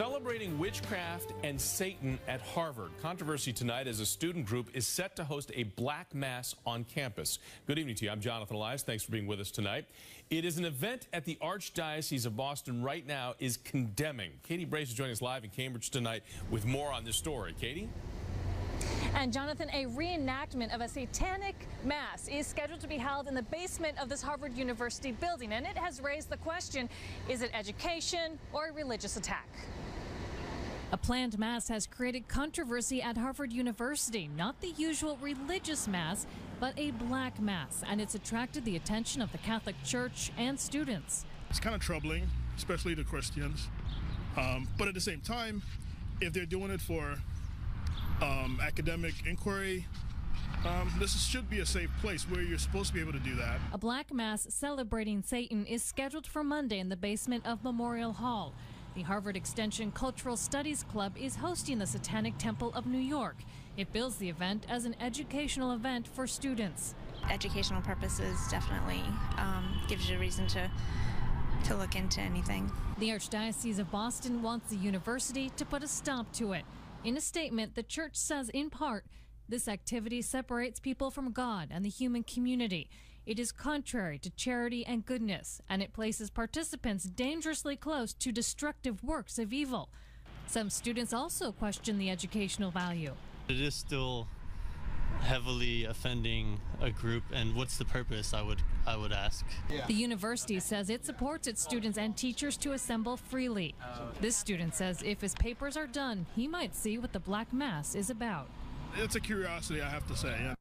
Celebrating witchcraft and Satan at Harvard. Controversy tonight as a student group is set to host a black mass on campus. Good evening to you. I'm Jonathan Elias. Thanks for being with us tonight. It is an event at the Archdiocese of Boston right now is condemning. Katie Brace is joining us live in Cambridge tonight with more on this story. Katie? And Jonathan, a reenactment of a satanic mass is scheduled to be held in the basement of this Harvard University building, and it has raised the question, is it education or a religious attack? A planned mass has created controversy at Harvard University. Not the usual religious mass, but a black mass, and it's attracted the attention of the Catholic Church and students. It's kind of troubling, especially to Christians, but at the same time, if they're doing it for academic inquiry, this should be a safe place where you're supposed to be able to do that. A black mass celebrating Satan is scheduled for Monday in the basement of Memorial Hall. The Harvard Extension Cultural Studies Club is hosting the Satanic Temple of New York. It bills the event as an educational event for students. Educational purposes definitely gives you a reason to look into anything. The Archdiocese of Boston wants the university to put a stop to it. In a statement, the church says, in part, this activity separates people from God and the human community. It is contrary to charity and goodness, and it places participants dangerously close to destructive works of evil. Some students also question the educational value. It is still heavily offending a group, and what's the purpose, I would ask. The university says it supports its students and teachers to assemble freely. This student says if his papers are done, he might see what the Black Mass is about. It's a curiosity, I have to say. Yeah.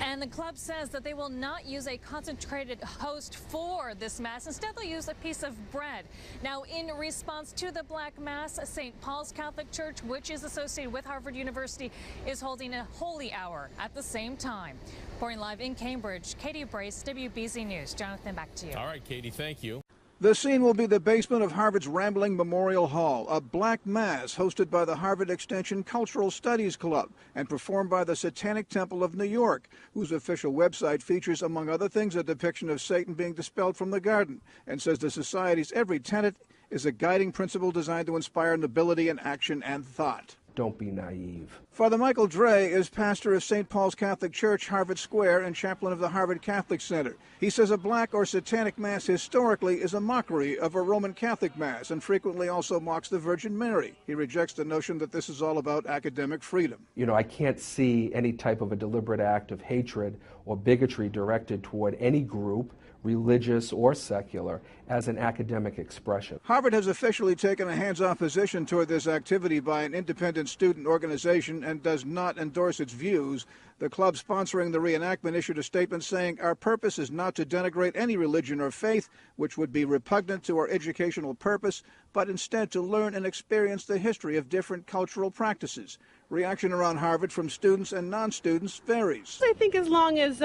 And the club says that they will not use a concentrated host for this mass. Instead, they'll use a piece of bread. Now, in response to the Black Mass, St. Paul's Catholic Church, which is associated with Harvard University, is holding a holy hour at the same time. Reporting live in Cambridge, Katie Brace, WBZ News. Jonathan, back to you. All right, Katie, thank you. The scene will be the basement of Harvard's rambling Memorial Hall, a black mass hosted by the Harvard Extension Cultural Studies Club and performed by the Satanic Temple of New York, whose official website features, among other things, a depiction of Satan being dispelled from the garden, and says the society's every tenet is a guiding principle designed to inspire nobility in action and thought. Don't be naive. Father Michael Dre is pastor of St. Paul's Catholic Church, Harvard Square, and chaplain of the Harvard Catholic Center. He says a black or satanic mass historically is a mockery of a Roman Catholic mass and frequently also mocks the Virgin Mary. He rejects the notion that this is all about academic freedom. You know, I can't see any type of a deliberate act of hatred or bigotry directed toward any group, religious or secular, as an academic expression. Harvard has officially taken a hands-off position toward this activity by an independent student organization and does not endorse its views. The club sponsoring the reenactment issued a statement saying, "Our purpose is not to denigrate any religion or faith, which would be repugnant to our educational purpose, but instead to learn and experience the history of different cultural practices." Reaction around Harvard from students and non-students varies. I think as long as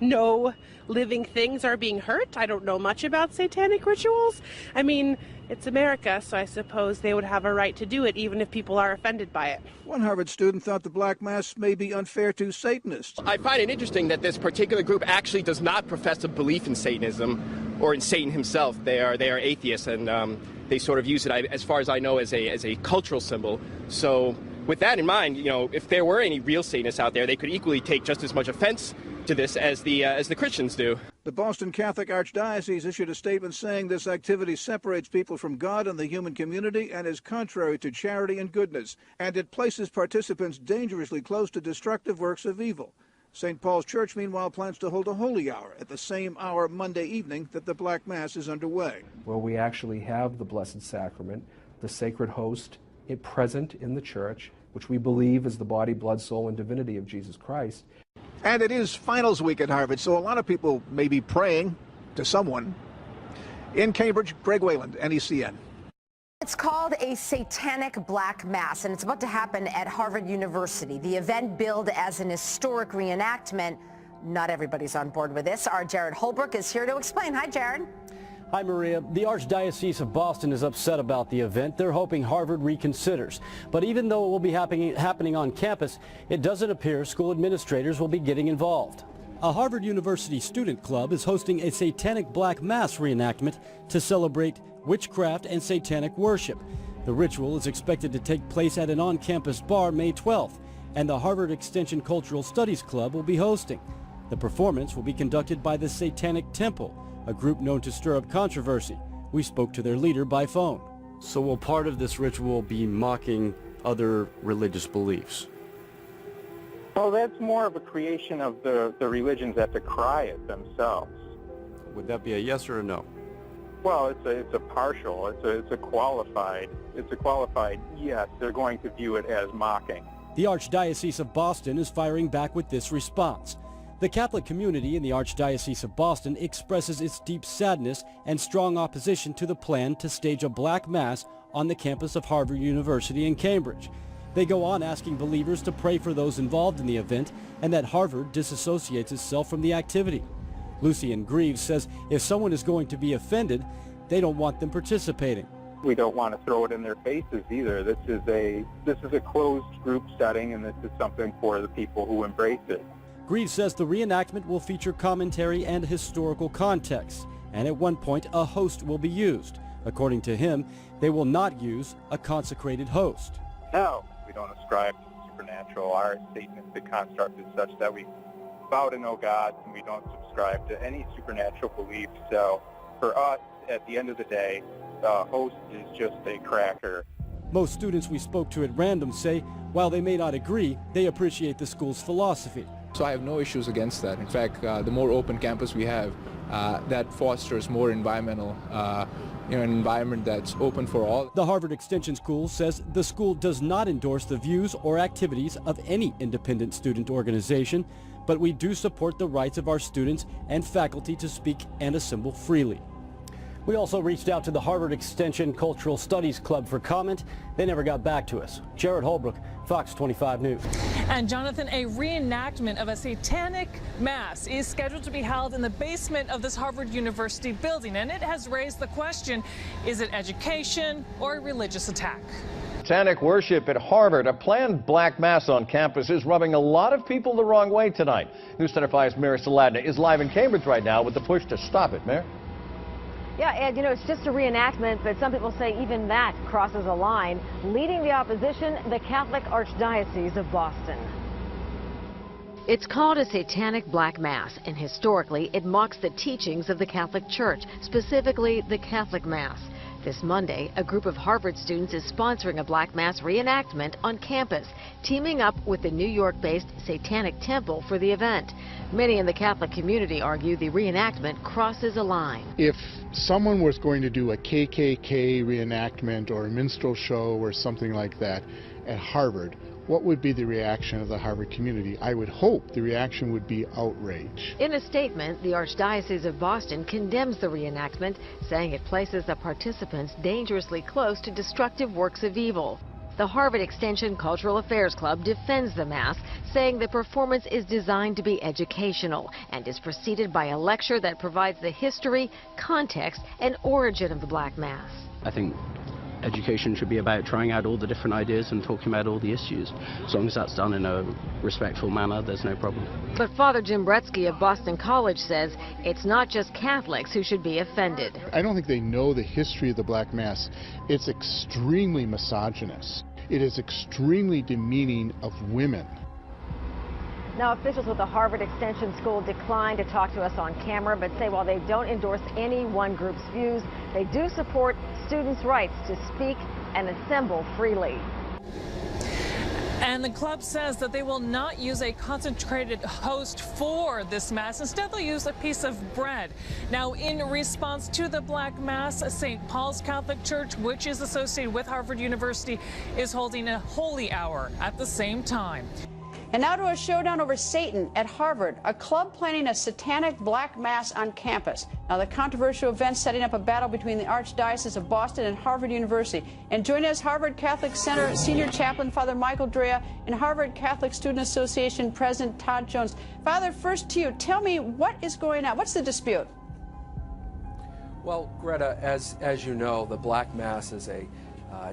no living things are being hurt. I don't know much about satanic rituals. I mean, it's America, so I suppose they would have a right to do it, even if people are offended by it. One Harvard student thought the Black Mass may be unfair to Satanists. I find it interesting that this particular group actually does not profess a belief in Satanism or in Satan himself. They are atheists, and they sort of use it, as far as I know, as a cultural symbol. So with that in mind, you know, if there were any real Satanists out there, they could equally take just as much offense to this as the Christians do. The Boston Catholic Archdiocese issued a statement saying this activity separates people from God and the human community and is contrary to charity and goodness, and it places participants dangerously close to destructive works of evil. St. Paul's Church, meanwhile, plans to hold a holy hour at the same hour Monday evening that the Black Mass is underway. Where we actually have the Blessed Sacrament, the sacred host, present in the church, which we believe is the body, blood, soul, and divinity of Jesus Christ. And it is finals week at Harvard, so a lot of people may be praying to someone. In Cambridge, Greg Wayland, NECN. It's called a Satanic Black Mass, and it's about to happen at Harvard University. The event billed as an historic reenactment. Not everybody's on board with this. Our Jared Holbrook is here to explain. Hi, Jared. Hi, Maria. The Archdiocese of Boston is upset about the event. They're hoping Harvard reconsiders. But even though it will be happening on campus, it doesn't appear school administrators will be getting involved. A Harvard University student club is hosting a Satanic Black Mass reenactment to celebrate witchcraft and satanic worship. The ritual is expected to take place at an on-campus bar May 12th, and the Harvard Extension Cultural Studies Club will be hosting. The performance will be conducted by the Satanic Temple, a group known to stir up controversy. We spoke to their leader by phone. So will part of this ritual be mocking other religious beliefs? Well, that's more of a creation of the religions that decry it themselves. Would that be a yes or a no? Well, it's a partial, it's a qualified yes. They're going to view it as mocking. The Archdiocese of Boston is firing back with this response. The Catholic community in the Archdiocese of Boston expresses its deep sadness and strong opposition to the plan to stage a black mass on the campus of Harvard University in Cambridge. They go on asking believers to pray for those involved in the event and that Harvard disassociates itself from the activity. Lucian Greaves says if someone is going to be offended, they don't want them participating. We don't want to throw it in their faces either. This is a closed group setting, and this is something for the people who embrace it. Greaves says the reenactment will feature commentary and historical context, and at one point a host will be used. According to him, they will not use a consecrated host. No, we don't ascribe to the supernatural. Our Satanistic construct is such that we bow to no gods, and we don't subscribe to any supernatural beliefs. So for us, at the end of the day, the host is just a cracker. Most students we spoke to at random say, while they may not agree, they appreciate the school's philosophy. So I have no issues against that. In fact, the more open campus we have, that fosters more environmental, an environment that's open for all. The Harvard Extension School says the school does not endorse the views or activities of any independent student organization, but we do support the rights of our students and faculty to speak and assemble freely. We also reached out to the Harvard Extension Cultural Studies Club for comment. They never got back to us. Jared Holbrook, Fox 25 News. And Jonathan, a reenactment of a satanic mass is scheduled to be held in the basement of this Harvard University building, and it has raised the question, is it education or a religious attack? Satanic worship at Harvard, a planned black mass on campus, is rubbing a lot of people the wrong way tonight. News Center 5's Mary Saladna is live in Cambridge right now with the push to stop it. Mary? Yeah, Ed, it's just a reenactment, but some people say even that crosses a line. Leading the opposition, the Catholic Archdiocese of Boston. It's called a Satanic Black Mass, and historically it mocks the teachings of the Catholic Church, specifically the Catholic Mass. This Monday, a group of Harvard students is sponsoring a Black Mass reenactment on campus, teaming up with the New York-based Satanic Temple for the event. Many in the Catholic community argue the reenactment crosses a line. If someone was going to do a KKK reenactment or a minstrel show or something like that at Harvard, what would be the reaction of the Harvard community? I would hope the reaction would be outrage. In a statement, the Archdiocese of Boston condemns the reenactment, saying it places the participants dangerously close to destructive works of evil. The Harvard Extension Cultural Affairs Club defends the Mass, saying the performance is designed to be educational and is preceded by a lecture that provides the history, context, and origin of the Black Mass. I think education should be about trying out all the different ideas and talking about all the issues. As long as that's done in a respectful manner, there's no problem. But Father Jim Bretsky of Boston College says it's not just Catholics who should be offended. I don't think they know the history of the Black Mass. It's extremely misogynist. It is extremely demeaning of women. Now, officials with the Harvard Extension School declined to talk to us on camera, but say while they don't endorse any one group's views, they do support students' rights to speak and assemble freely. And the club says that they will not use a consecrated host for this Mass. Instead, they'll use a piece of bread. Now, in response to the Black Mass, St. Paul's Catholic Church, which is associated with Harvard University, is holding a holy hour at the same time. And now to a showdown over Satan at Harvard, a club planning a satanic black mass on campus. Now the controversial event setting up a battle between the Archdiocese of Boston and Harvard University. And join us, Harvard Catholic Center Senior Chaplain Father Michael Drea and Harvard Catholic Student Association President Todd Jones. Father, first to you, tell me what is going on. What's the dispute? Well, Greta, as you know, the Black Mass is a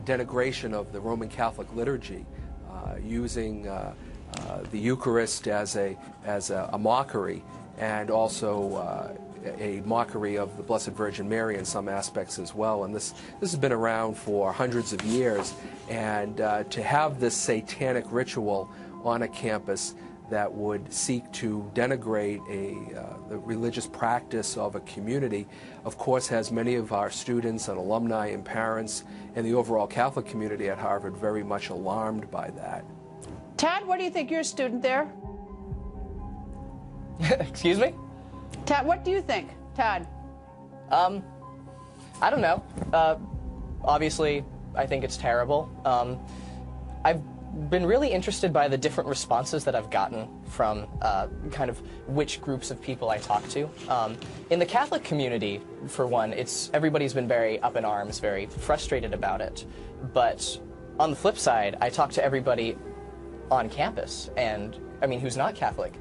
denigration of the Roman Catholic liturgy using the Eucharist as a mockery, and also a mockery of the Blessed Virgin Mary in some aspects as well. And this has been around for hundreds of years, and to have this satanic ritual on a campus that would seek to denigrate the religious practice of a community, of course, has many of our students and alumni and parents and the overall Catholic community at Harvard very much alarmed by that. Todd, what do you think? You're a student there. Excuse me? Todd, what do you think? Todd? I don't know. Obviously, I think it's terrible. I've been really interested by the different responses that I've gotten from kind of which groups of people I talk to. In the Catholic community, for one, everybody's been very up in arms, very frustrated about it. But on the flip side, I talk to everybody on campus, and I mean, who's not Catholic,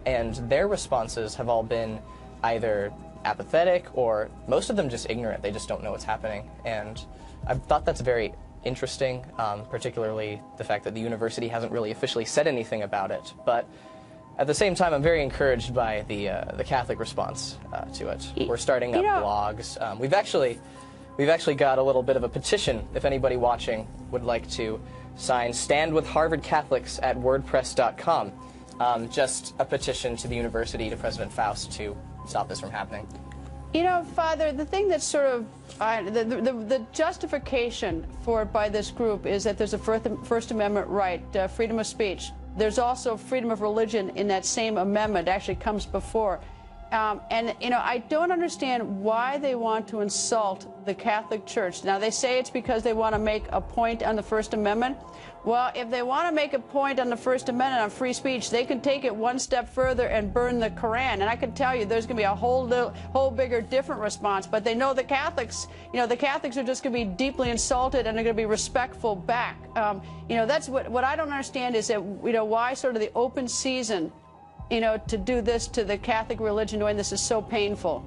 and their responses have all been either apathetic or most of them just ignorant. They just don't know what's happening, and I've thought that's very interesting, particularly the fact that the university hasn't really officially said anything about it. But at the same time, I'm very encouraged by the Catholic response to it. We're starting up blogs. We've actually got a little bit of a petition. If anybody watching would like to sign "Stand with Harvard Catholics" at WordPress.com. Just a petition to the university, to President Faust, to stop this from happening. You know, Father, the thing that's sort of the justification for it by this group is that there's a First Amendment right, freedom of speech. There's also freedom of religion in that same amendment, actually comes before. And, you know, I don't understand why they want to insult the Catholic Church. Now, they say it's because they want to make a point on the First Amendment. Well, if they want to make a point on the First Amendment on free speech, they can take it one step further and burn the Koran. And I can tell you there's going to be a whole bigger, different response. But they know the Catholics, you know, the Catholics are just going to be deeply insulted and they're going to be respectful back. You know, that's what I don't understand is that, you know, why sort of the open season, you know, to do this to the Catholic religion, knowing this is so painful.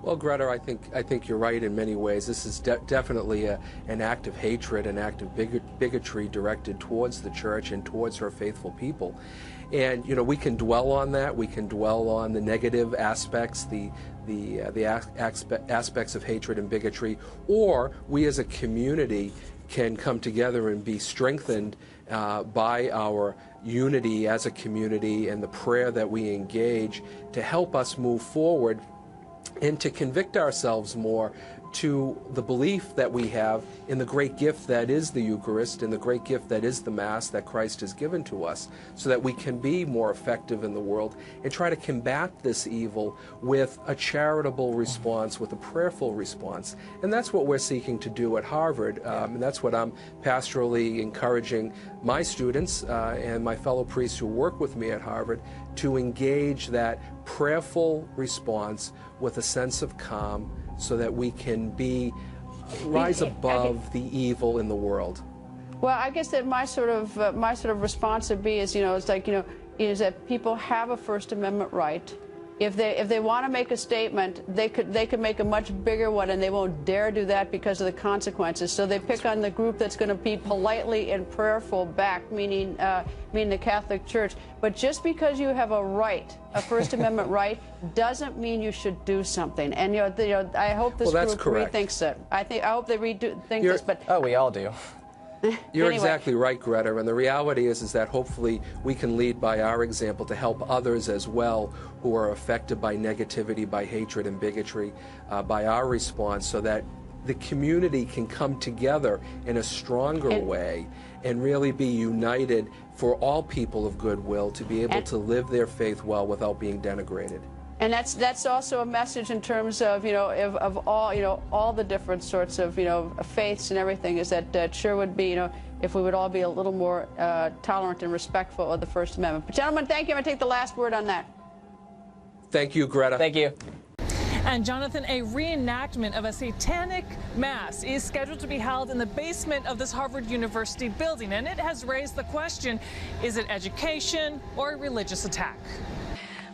Well, Greta, I think you're right in many ways. This is definitely an act of hatred, an act of bigotry directed towards the church and towards her faithful people. And, you know, we can dwell on that. We can dwell on the negative aspects, the aspects of hatred and bigotry, or we as a community can come together and be strengthened by our unity as a community and the prayer that we engage to help us move forward and to convict ourselves more to the belief that we have in the great gift that is the Eucharist and the great gift that is the Mass that Christ has given to us, so that we can be more effective in the world and try to combat this evil with a charitable response, with a prayerful response. And that's what we're seeking to do at Harvard, and that's what I'm pastorally encouraging my students and my fellow priests who work with me at Harvard to engage that prayerful response with a sense of calm, so that we can rise above the evil in the world. Well, I guess that my sort of response would be is, you know, it's like, you know, is that people have a First Amendment right. If they want to make a statement, they could make a much bigger one, and they won't dare do that because of the consequences. So they pick on the group that's going to be politely and prayerful back, meaning the Catholic Church. But just because you have a right, a First Amendment right, doesn't mean you should do something. And you know I hope this group rethinks it. I hope they rethink this. But oh, we all do. You're exactly right, Greta, and the reality is that hopefully we can lead by our example to help others as well who are affected by negativity, by hatred and bigotry, by our response, so that the community can come together in a stronger way and really be united for all people of goodwill to be able to live their faith well without being denigrated. And that's also a message in terms of, you know, of all, you know, all the different sorts of, you know, faiths and everything, is that sure would be, you know, if we would all be a little more tolerant and respectful of the First Amendment. But gentlemen, thank you. I'm going to take the last word on that. Thank you, Greta. Thank you. And Jonathan, a reenactment of a satanic mass is scheduled to be held in the basement of this Harvard University building. And it has raised the question, is it education or a religious attack?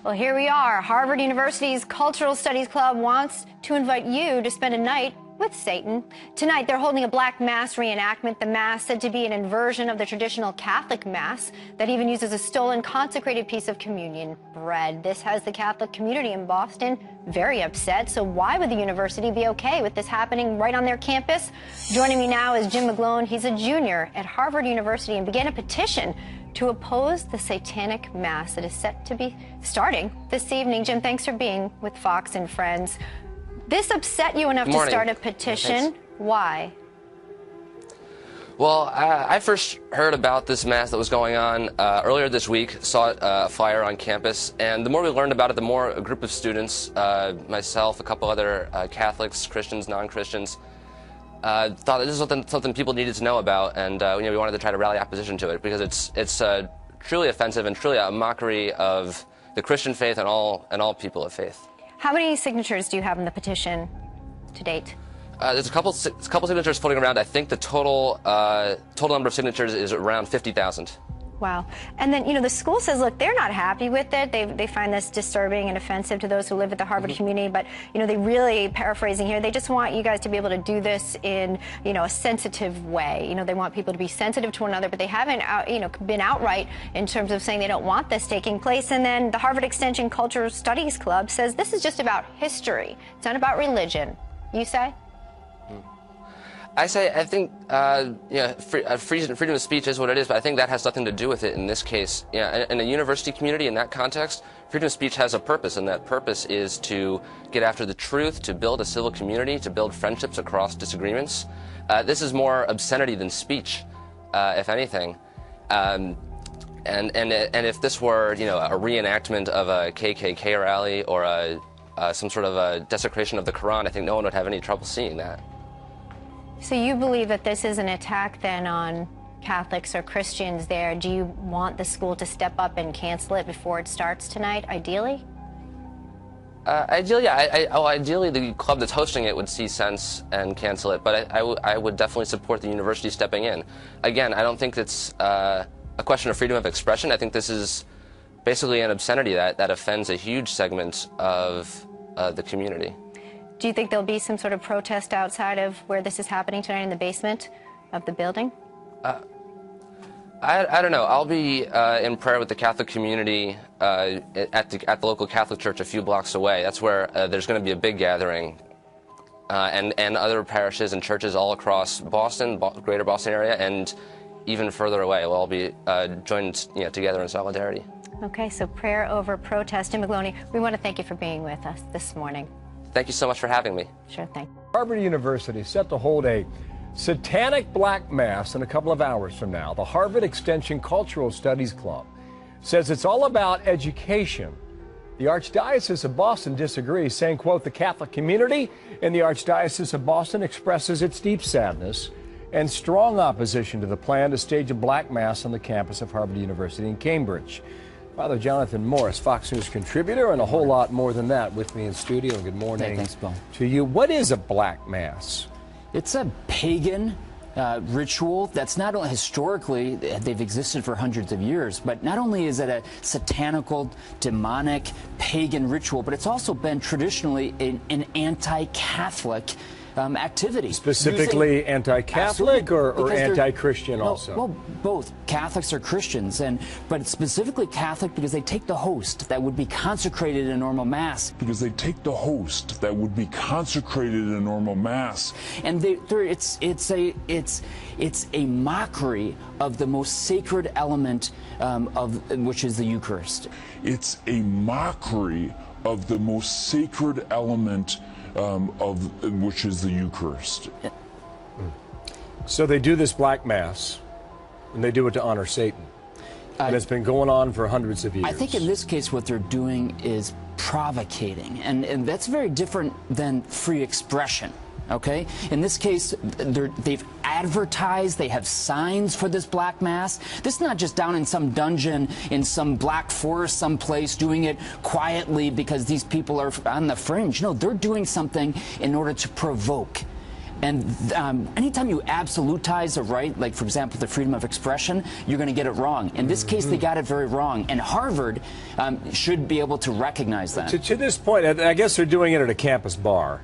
Well, here we are. Harvard University's Cultural Studies Club wants to invite you to spend a night with Satan. Tonight, they're holding a Black Mass reenactment, the Mass said to be an inversion of the traditional Catholic Mass that even uses a stolen consecrated piece of communion bread. This has the Catholic community in Boston very upset. So why would the university be okay with this happening right on their campus? Joining me now is Jim McGlone. He's a junior at Harvard University and began a petition to oppose the Satanic Mass that is set to be starting this evening. Jim, thanks for being with Fox and Friends. This upset you enough to start a petition. Why? Well, I first heard about this mass that was going on earlier this week, saw a flyer on campus, and the more we learned about it, the more a group of students, myself, a couple other Catholics, Christians, non-Christians, thought that this was something people needed to know about, and we wanted to try to rally opposition to it because it's truly offensive and truly a mockery of the Christian faith and all people of faith. How many signatures do you have in the petition to date? There's a couple signatures floating around. I think the total number of signatures is around 50,000. Wow. And then, the school says, look, they're not happy with it. They find this disturbing and offensive to those who live at the Harvard community. But, they really, paraphrasing here, they just want you guys to be able to do this in, a sensitive way. They want people to be sensitive to one another, but they haven't, been outright in terms of saying they don't want this taking place. And then the Harvard Extension Cultural Studies Club says this is just about history. It's not about religion. You say? I think freedom of speech is what it is, but I think that has nothing to do with it in this case. In a university community, in that context, freedom of speech has a purpose, and that purpose is to get after the truth, to build a civil community, to build friendships across disagreements. This is more obscenity than speech, if anything. And if this were, a reenactment of a KKK rally or some sort of a desecration of the Quran, I think no one would have any trouble seeing that. So you believe that this is an attack then on Catholics or Christians there. Do you want the school to step up and cancel it before it starts tonight, ideally? Ideally, ideally the club that's hosting it would see sense and cancel it, but I would definitely support the university stepping in. Again, I don't think it's a question of freedom of expression. I think this is basically an obscenity that offends a huge segment of the community. Do you think there'll be some sort of protest outside of where this is happening tonight in the basement of the building? I don't know. I'll be in prayer with the Catholic community at the local Catholic church a few blocks away. That's where there's going to be a big gathering, and other parishes and churches all across Boston, greater Boston area, and even further away. We'll all be joined together in solidarity. Okay, so prayer over protest. Jim McGlone, we want to thank you for being with us this morning. Thank you so much for having me. Sure thing. Harvard University is set to hold a Satanic Black Mass in a couple of hours from now. The Harvard Extension Cultural Studies Club says it's all about education. The Archdiocese of Boston disagrees, saying, quote, the Catholic community in the Archdiocese of Boston expresses its deep sadness and strong opposition to the plan to stage a Black Mass on the campus of Harvard University in Cambridge. Father Jonathan Morris, Fox News contributor, and a whole lot more than that with me in studio. Good morning. Hey, thanks, Bill. To you. What is a Black Mass? It's a pagan ritual that's not only historically, they've existed for hundreds of years, but not only is it a satanical, demonic, pagan ritual, but it's also been traditionally an anti-Catholic activity. Specifically anti-Catholic or anti-Christian also? Well, both. Catholics or Christians, but specifically Catholic because they take the host that would be consecrated in a normal Mass. Because they take the host that would be consecrated in a normal Mass. And it's a mockery of the most sacred element which is the Eucharist. It's a mockery of the most sacred element which is the Eucharist. So they do this Black Mass, and they do it to honor Satan. And it's been going on for hundreds of years. I think in this case what they're doing is provocating, and that's very different than free expression. Okay? In this case, they've advertised, they have signs for this Black Mass. This is not just down in some dungeon in some black forest someplace doing it quietly because these people are on the fringe. No, they're doing something in order to provoke. And anytime you absolutize a right, like, for example, the freedom of expression, you're going to get it wrong. In this case, they got it very wrong. And Harvard should be able to recognize that. To this point, I guess they're doing it at a campus bar.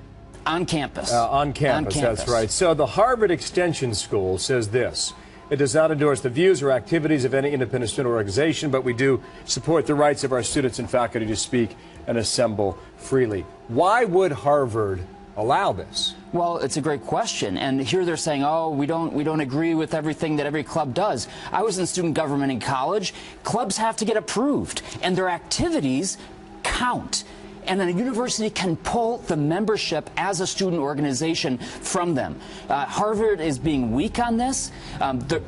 On campus. On campus, that's right. So the Harvard Extension School says this. It does not endorse the views or activities of any independent student organization, but we do support the rights of our students and faculty to speak and assemble freely. Why would Harvard allow this? Well, it's a great question. And here they're saying, oh, we don't agree with everything that every club does. I was in student government in college. Clubs have to get approved, and their activities count. And a university can pull the membership as a student organization from them. Harvard is being weak on this.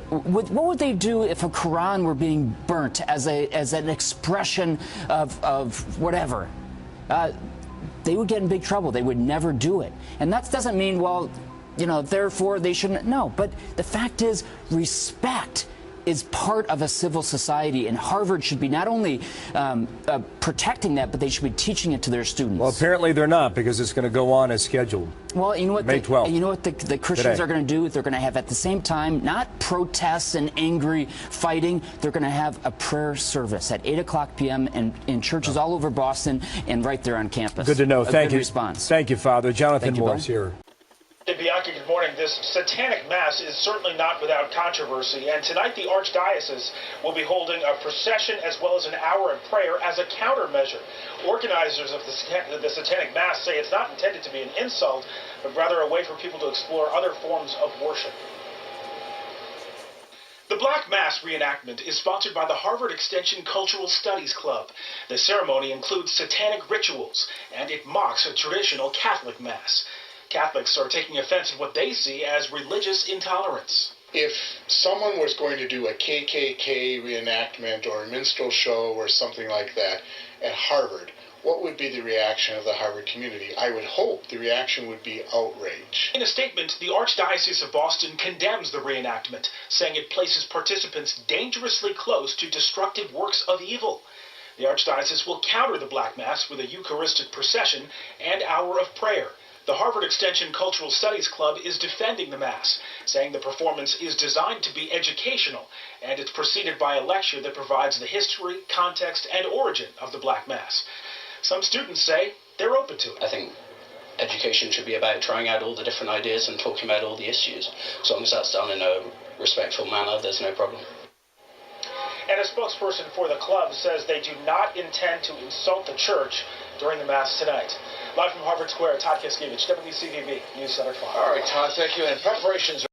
What would they do if a Quran were being burnt as an expression of whatever? They would get in big trouble. They would never do it. And that doesn't mean, well, you know, therefore they shouldn't. No, but the fact is, respect is part of a civil society, and Harvard should be not only protecting that, but they should be teaching it to their students. Well, apparently they're not, because it's going to go on as scheduled. Well, you know what? May 12th. You know what the Christians are going to do? They're going to have at the same time not protests and angry fighting. They're going to have a prayer service at 8:00 p.m. in churches all over Boston and right there on campus. Good to know. Thank you. Response. Thank you, Father. Jonathan Moore's here. Hey, Bianca, good morning. This satanic mass is certainly not without controversy, and tonight the Archdiocese will be holding a procession as well as an hour of prayer as a countermeasure. Organizers of the satanic mass say it's not intended to be an insult, but rather a way for people to explore other forms of worship. The Black Mass reenactment is sponsored by the Harvard Extension Cultural Studies Club. The ceremony includes satanic rituals, and it mocks a traditional Catholic mass. Catholics are taking offense at what they see as religious intolerance. If someone was going to do a KKK reenactment or a minstrel show or something like that at Harvard, what would be the reaction of the Harvard community? I would hope the reaction would be outrage. In a statement, the Archdiocese of Boston condemns the reenactment, saying it places participants dangerously close to destructive works of evil. The Archdiocese will counter the Black Mass with a Eucharistic procession and hour of prayer. The Harvard Extension Cultural Studies Club is defending the Mass, saying the performance is designed to be educational, and it's preceded by a lecture that provides the history, context, and origin of the Black Mass. Some students say they're open to it. I think education should be about trying out all the different ideas and talking about all the issues. As long as that's done in a respectful manner, there's no problem. And a spokesperson for the club says they do not intend to insult the church during the Mass tonight. Live from Harvard Square, Todd Kiskiewicz, WCVB News Center 5. All right, Todd, thank you. And preparations